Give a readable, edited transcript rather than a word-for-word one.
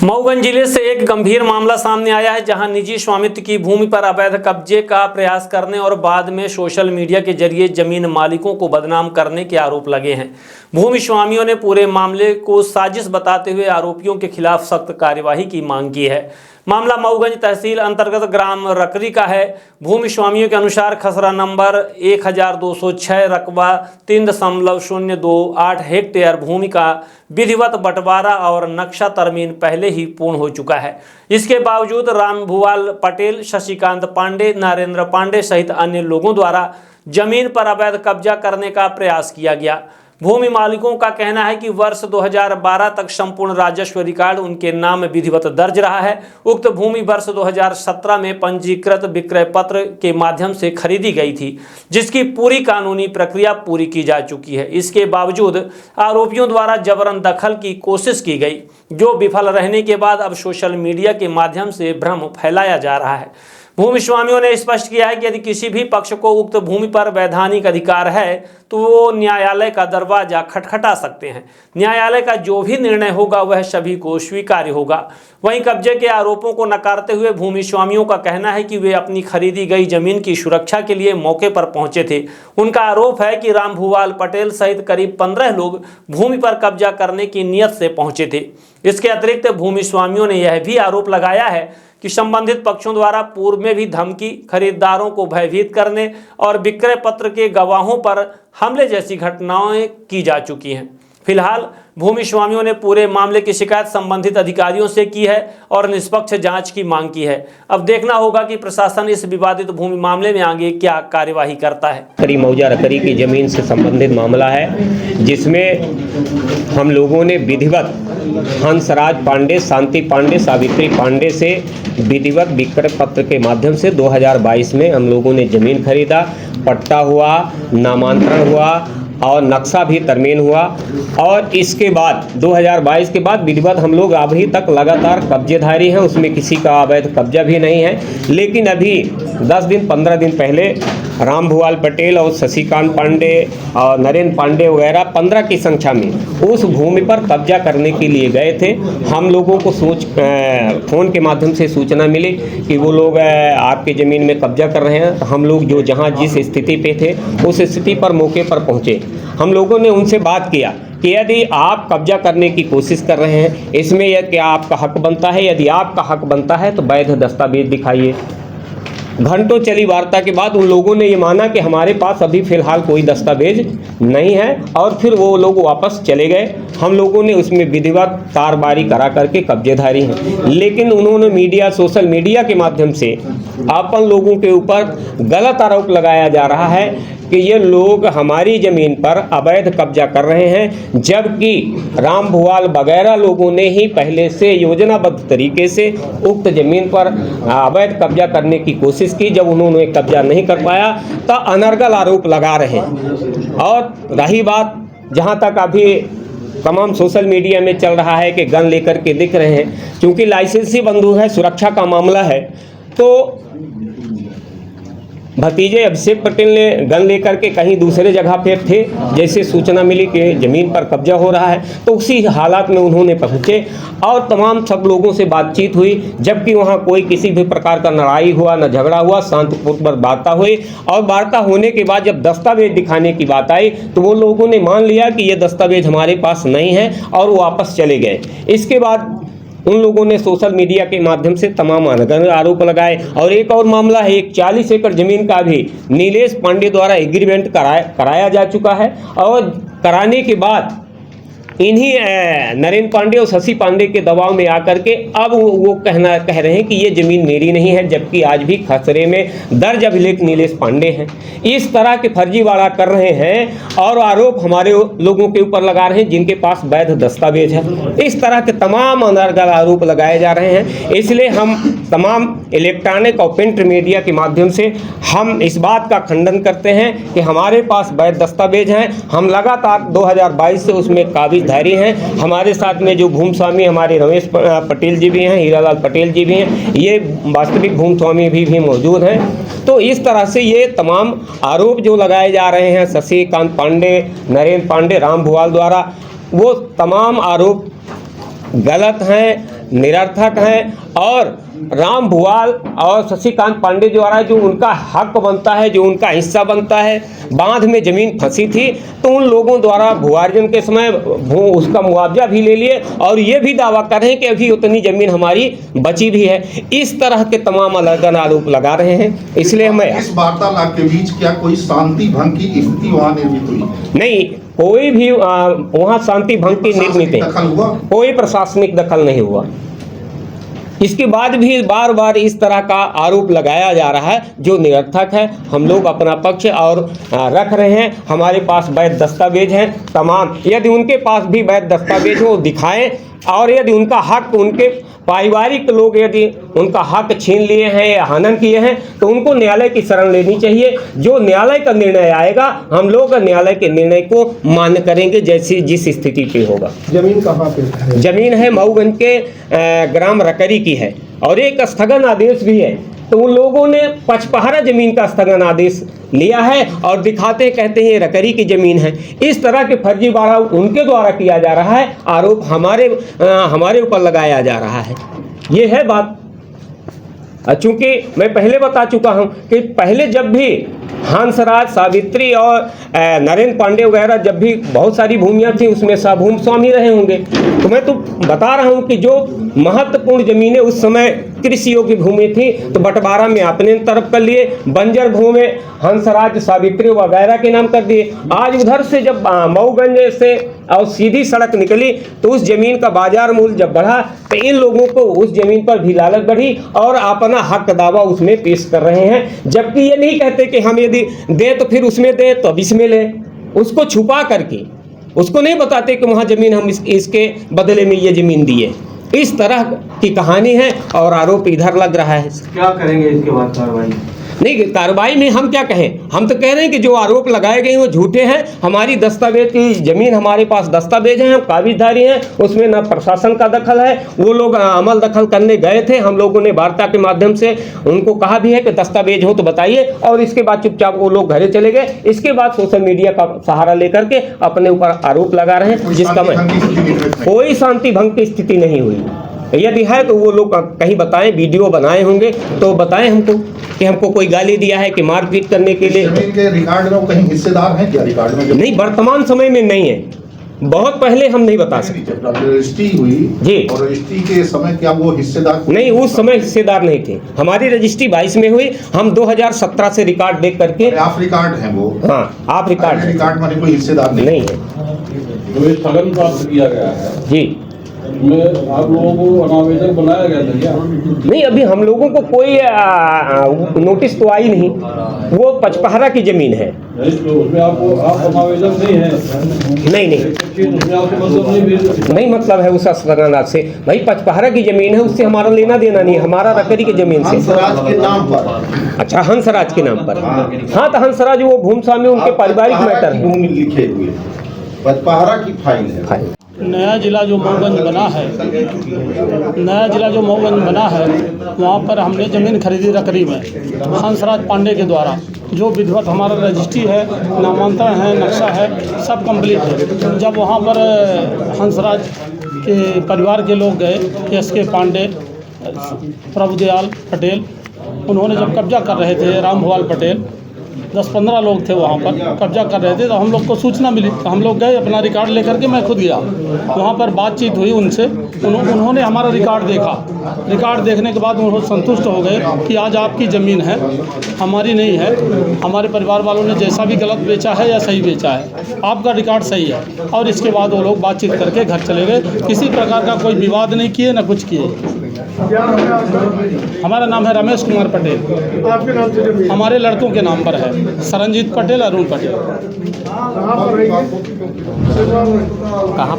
मऊगंज जिले से एक गंभीर मामला सामने आया है, जहां निजी स्वामित्व की भूमि पर अवैध कब्जे का प्रयास करने और बाद में सोशल मीडिया के जरिए जमीन मालिकों को बदनाम करने के आरोप लगे हैं। भूमि स्वामियों ने पूरे मामले को साजिश बताते हुए आरोपियों के खिलाफ सख्त कार्यवाही की मांग की है। मामला मऊगंज तहसील अंतर्गत ग्राम रकरी का है। भूमि स्वामियों के अनुसार खसरा नंबर 1206 रकबा 3.028 हेक्टेयर भूमि का विधिवत बंटवारा और नक्शा तरमीम पहले ही पूर्ण हो चुका है। इसके बावजूद रामभुवाल पटेल, शशिकांत पांडे, नरेंद्र पांडे सहित अन्य लोगों द्वारा जमीन पर अवैध कब्जा करने का प्रयास किया गया। भूमि मालिकों का कहना है कि वर्ष 2012 तक संपूर्ण राजस्व रिकॉर्ड उनके नाम विधिवत दर्ज रहा है। उक्त भूमि वर्ष 2017 में पंजीकृत विक्रय पत्र के माध्यम से खरीदी गई थी, जिसकी पूरी कानूनी प्रक्रिया पूरी की जा चुकी है। इसके बावजूद आरोपियों द्वारा जबरन दखल की कोशिश की गई, जो विफल रहने के बाद अब सोशल मीडिया के माध्यम से भ्रम फैलाया जा रहा है। भूमि स्वामियों ने स्पष्ट किया है कि यदि किसी भी पक्ष को उक्त भूमि पर वैधानिक अधिकार है तो वो न्यायालय का दरवाजा खटखटा सकते हैं। न्यायालय का जो भी निर्णय होगा वह सभी को स्वीकार्य होगा। वहीं कब्जे के आरोपों को नकारते हुए भूमि स्वामियों का कहना है कि वे अपनी खरीदी गई जमीन की सुरक्षा के लिए मौके पर पहुंचे थे। उनका आरोप है कि रामभुवाल पटेल सहित करीब 15 लोग भूमि पर कब्जा करने की नीयत से पहुंचे थे। इसके अतिरिक्त भूमि स्वामियों ने यह भी आरोप लगाया है कि संबंधित पक्षों द्वारा पूर्व में भी धमकी, खरीदारों को भयभीत करने और विक्रय पत्र के गवाहों पर हमले जैसी घटनाएं की जा चुकी हैं। फिलहाल भूमि स्वामियों ने पूरे मामले की शिकायत संबंधित अधिकारियों से की है और निष्पक्ष जांच की मांग की है। अब देखना होगा कि प्रशासन इस विवादित भूमि मामले में आगे क्या कार्यवाही करता है। मऊजा रकरी की जमीन से संबंधित मामला है, जिसमें हम लोगों ने विधिवत हंसराज पांडे, शांति पांडे, सावित्री पांडे से विधिवत विक्रय पत्र के माध्यम से 2022 में हम लोगों ने जमीन खरीदा, पट्टा हुआ, नामांतरण हुआ और नक्शा भी तरमीम हुआ। और इसके बाद 2022 के बाद विधिवत हम लोग अभी तक लगातार कब्जेधारी हैं, उसमें किसी का अवैध कब्जा भी नहीं है। लेकिन अभी 10 दिन 15 दिन पहले रामभुवाल पटेल और शशिकांत पांडे और नरेंद्र पांडे वगैरह 15 की संख्या में उस भूमि पर कब्जा करने के लिए गए थे। हम लोगों को फ़ोन के माध्यम से सूचना मिली कि वो लोग आपकी ज़मीन में कब्जा कर रहे हैं। हम लोग जो जहाँ जिस स्थिति पे थे उस स्थिति पर मौके पर पहुँचे। हम लोगों ने उनसे बात किया कि यदि आप कब्जा करने की कोशिश कर रहे हैं, इसमें यह क्या आपका हक बनता है? यदि आपका हक बनता है तो वैध दस्तावेज दिखाइए। घंटों चली वार्ता के बाद उन लोगों ने ये माना कि हमारे पास अभी फ़िलहाल कोई दस्तावेज नहीं है, और फिर वो लोग वापस चले गए। हम लोगों ने उसमें विधिवत तारबारी करा करके कब्जेधारी हैं। लेकिन उन्होंने मीडिया, सोशल मीडिया के माध्यम से अपन लोगों के ऊपर गलत आरोप लगाया जा रहा है कि ये लोग हमारी ज़मीन पर अवैध कब्जा कर रहे हैं, जबकि रामभुवाल वगैरह लोगों ने ही पहले से योजनाबद्ध तरीके से उक्त ज़मीन पर अवैध कब्जा करने की कोशिश की। जब उन्होंने कब्जा नहीं कर पाया तो अनर्गल आरोप लगा रहे हैं। और रही बात, जहाँ तक अभी तमाम सोशल मीडिया में चल रहा है कि गन लेकर के दिख रहे हैं, क्योंकि लाइसेंसी बंदूक है, सुरक्षा का मामला है, तो भतीजे अभिषेक पटेल ने गन लेकर के कहीं दूसरे जगह पे थे। जैसे सूचना मिली कि ज़मीन पर कब्जा हो रहा है तो उसी हालात में उन्होंने पहुँचे और तमाम सब लोगों से बातचीत हुई, जबकि वहाँ कोई किसी भी प्रकार का लड़ाई हुआ न झगड़ा हुआ, शांतिपूर्वक वार्ता हुई। और वार्ता होने के बाद जब दस्तावेज दिखाने की बात आई तो वो लोगों ने मान लिया कि ये दस्तावेज हमारे पास नहीं है और वो वापस चले गए। इसके बाद उन लोगों ने सोशल मीडिया के माध्यम से तमाम आरोप लगाए। और एक और मामला है, एक 40 एकड़ जमीन का भी नीलेश पांडे द्वारा एग्रीमेंट कराया जा चुका है, और कराने के बाद इन्हीं नरेंद्र पांडे और शशि पांडे के दबाव में आकर के अब वो कह रहे हैं कि ये ज़मीन मेरी नहीं है, जबकि आज भी खसरे में दर्ज अभिलेख नीलेश पांडे हैं। इस तरह के फर्जीवाड़ा कर रहे हैं और आरोप हमारे लोगों के ऊपर लगा रहे हैं जिनके पास वैध दस्तावेज है। इस तरह के तमाम अनर्गल आरोप लगाए जा रहे हैं। इसलिए हम तमाम इलेक्ट्रॉनिक और प्रिंट मीडिया के माध्यम से हम इस बात का खंडन करते हैं कि हमारे पास वैध दस्तावेज हैं। हम लगातार 2022 से उसमें काबिज धारी हैं। हमारे साथ में जो भूमि स्वामी हमारे रमेश पटेल जी भी हैं, हीरालाल पटेल जी भी हैं, ये वास्तविक भूमि स्वामी भी मौजूद हैं। तो इस तरह से ये तमाम आरोप जो लगाए जा रहे हैं शशिकांत पांडे, नरेंद्र पांडे, रामभुवाल द्वारा, वो तमाम आरोप गलत हैं, निरर्थक हैं और राम भुवाल और शशिकांत पांडे द्वारा जो उनका हक बनता है, जो उनका हिस्सा बनता है, बांध में ज़मीन फंसी थी तो उन लोगों द्वारा भूआर्जन के समय उसका मुआवजा भी ले लिए और ये भी दावा कर रहे हैं कि अभी उतनी ज़मीन हमारी बची भी है। इस तरह के तमाम अलग आरोप लगा रहे हैं। इसलिए मैं इस वार्तालाप के बीच क्या कोई शांति भंग की स्थिति वहाँ निर्मित हुई? नहीं, कोई भी वहाँ शांति भंग की निर्मित दखल हुआ? कोई प्रशासनिक दखल नहीं हुआ। इसके बाद भी बार बार इस तरह का आरोप लगाया जा रहा है जो निरर्थक है। हम लोग अपना पक्ष और रख रहे हैं। हमारे पास वैध दस्तावेज हैं तमाम। यदि उनके पास भी वैध दस्तावेज हो दिखाएं और यदि उनका हक, उनके पारिवारिक लोग यदि उनका हक छीन लिए हैं या हनन किए हैं तो उनको न्यायालय की शरण लेनी चाहिए। जो न्यायालय का निर्णय आएगा हम लोग न्यायालय के निर्णय को मान्य करेंगे जैसी जिस स्थिति पे होगा। जमीन कहाँ पे है? जमीन है मऊगंज के ग्राम रकरी की है और एक स्थगन आदेश भी है। तो उन लोगों ने पचपहरा जमीन का स्थगन आदेश लिया है और दिखाते हैं, कहते हैं ये रकरी की जमीन है। इस तरह के फर्जीवाड़ा उनके द्वारा किया जा रहा है, आरोप हमारे ऊपर लगाया जा रहा है। ये है बात। चूंकि मैं पहले बता चुका हूं कि पहले जब भी हंसराज, सावित्री और नरेंद्र पांडे वगैरह जब भी बहुत सारी भूमियां थी उसमें साभूम स्वामी रहे होंगे। तो मैं तो बता रहा हूं कि जो महत्वपूर्ण जमीनें उस समय कृषि योग्य भूमि थी तो बंटवारा में अपने तरफ कर लिए, बंजर भूमि हंसराज, सावित्री वगैरह के नाम कर दिए। आज उधर से जब मऊगंज से और सीधी सड़क निकली तो उस जमीन का बाजार मूल्य जब बढ़ा तो इन लोगों को उस जमीन पर भी लालच बढ़ी और अपना हक दावा उसमें पेश कर रहे हैं। जबकि ये नहीं कहते कि हम यदि दे तो फिर उसमें दे तो अब इसमें ले, उसको छुपा करके उसको नहीं बताते कि वहाँ जमीन हम इसके बदले में ये जमीन दिए। इस तरह की कहानी है और आरोप इधर लग रहा है। क्या करेंगे इसके बाद कार्रवाई? नहीं, कार्रवाई में हम क्या कहें, हम तो कह रहे हैं कि जो आरोप लगाए गए हैं वो झूठे हैं। हमारी दस्तावेज की जमीन, हमारे पास दस्तावेज हैं, हम काबिजधारी हैं, उसमें ना प्रशासन का दखल है। वो लोग अमल दखल करने गए थे, हम लोगों ने वार्ता के माध्यम से उनको कहा भी है कि दस्तावेज हो तो बताइए और इसके बाद चुपचाप वो लोग घरे चले गए। इसके बाद सोशल मीडिया का सहारा लेकर के अपने ऊपर आरोप लगा रहे हैं जिसका कोई शांति भंग की स्थिति नहीं हुई। यदि है तो वो लोग कहीं बताएं, वीडियो बनाए होंगे तो बताएं हमको कि हमको कोई गाली दिया है कि मारपीट करने के लिए। जमीन के रिकॉर्ड में कहीं हिस्सेदार हैं क्या? रिकॉर्ड में नहीं, वर्तमान समय में नहीं है, बहुत पहले हम नहीं बता सकते। जब रजिस्ट्री हुई जी और रजिस्ट्री के समय क्या वो हिस्सेदार? नहीं, उस समय हिस्सेदार नहीं थे। हमारी रजिस्ट्री 22 में हुई, हम 2017 से रिकॉर्ड देख करके। आप रिकॉर्ड हैं वो? हाँ, आप रिकॉर्ड में कोई हिस्सेदार नहीं है। जो स्थगन प्राप्त किया गया है जी, में आप लोगों को अनावेदक बनाया गया था क्या? नहीं, अभी हम लोगों को कोई नोटिस तो आई नहीं। वो पचपहरा की जमीन है। नहीं तो उसमें आप अनावेदक नहीं है? नहीं, उसमें आपको मतलब नहीं मतलब है उस स्थगनादेश से। भाई पचपहरा की जमीन है, उससे हमारा लेना देना नहीं है, हमारा रकरी की जमीन से। हंसराज के नाम पर? अच्छा, हंसराज के नाम पर। हाँ, तो हंसराज वो भूमि स्वामी उनके पारिवारिक मैटर है। भूमि लिखे हुए पचपहरा की फाइल है। नया ज़िला जो मऊगंज बना है, वहाँ पर हमने ज़मीन खरीदी रकरी में हंसराज पांडे के द्वारा। जो विधिवत हमारा रजिस्ट्री है, नामांतरण है, नक्शा है, सब कंप्लीट है। जब वहाँ पर हंसराज के परिवार के लोग गए, SK पांडे, प्रभुदयाल पटेल, उन्होंने जब कब्जा कर रहे थे, राम भुवाल पटेल, 10-15 लोग थे वहाँ पर कब्जा कर रहे थे, तो हम लोग को सूचना मिली तो हम लोग गए, अपना रिकॉर्ड लेकर के मैं खुद गया वहाँ पर। बातचीत हुई उनसे, उन्होंने हमारा रिकॉर्ड देखा। रिकॉर्ड देखने के बाद उन्होंने संतुष्ट हो गए कि आज आपकी ज़मीन है, हमारी नहीं है। हमारे परिवार वालों ने जैसा भी गलत बेचा है या सही बेचा है, आपका रिकॉर्ड सही है। और इसके बाद वो लोग बातचीत करके घर चले गए। किसी प्रकार का कोई विवाद नहीं किए, ना कुछ किए। हमारा नाम है रमेश कुमार पटेल। आपके नाम से? हमारे लड़कों के नाम पर है, सरंजीत पटेल, अरुण पटेल। कहाँ पर?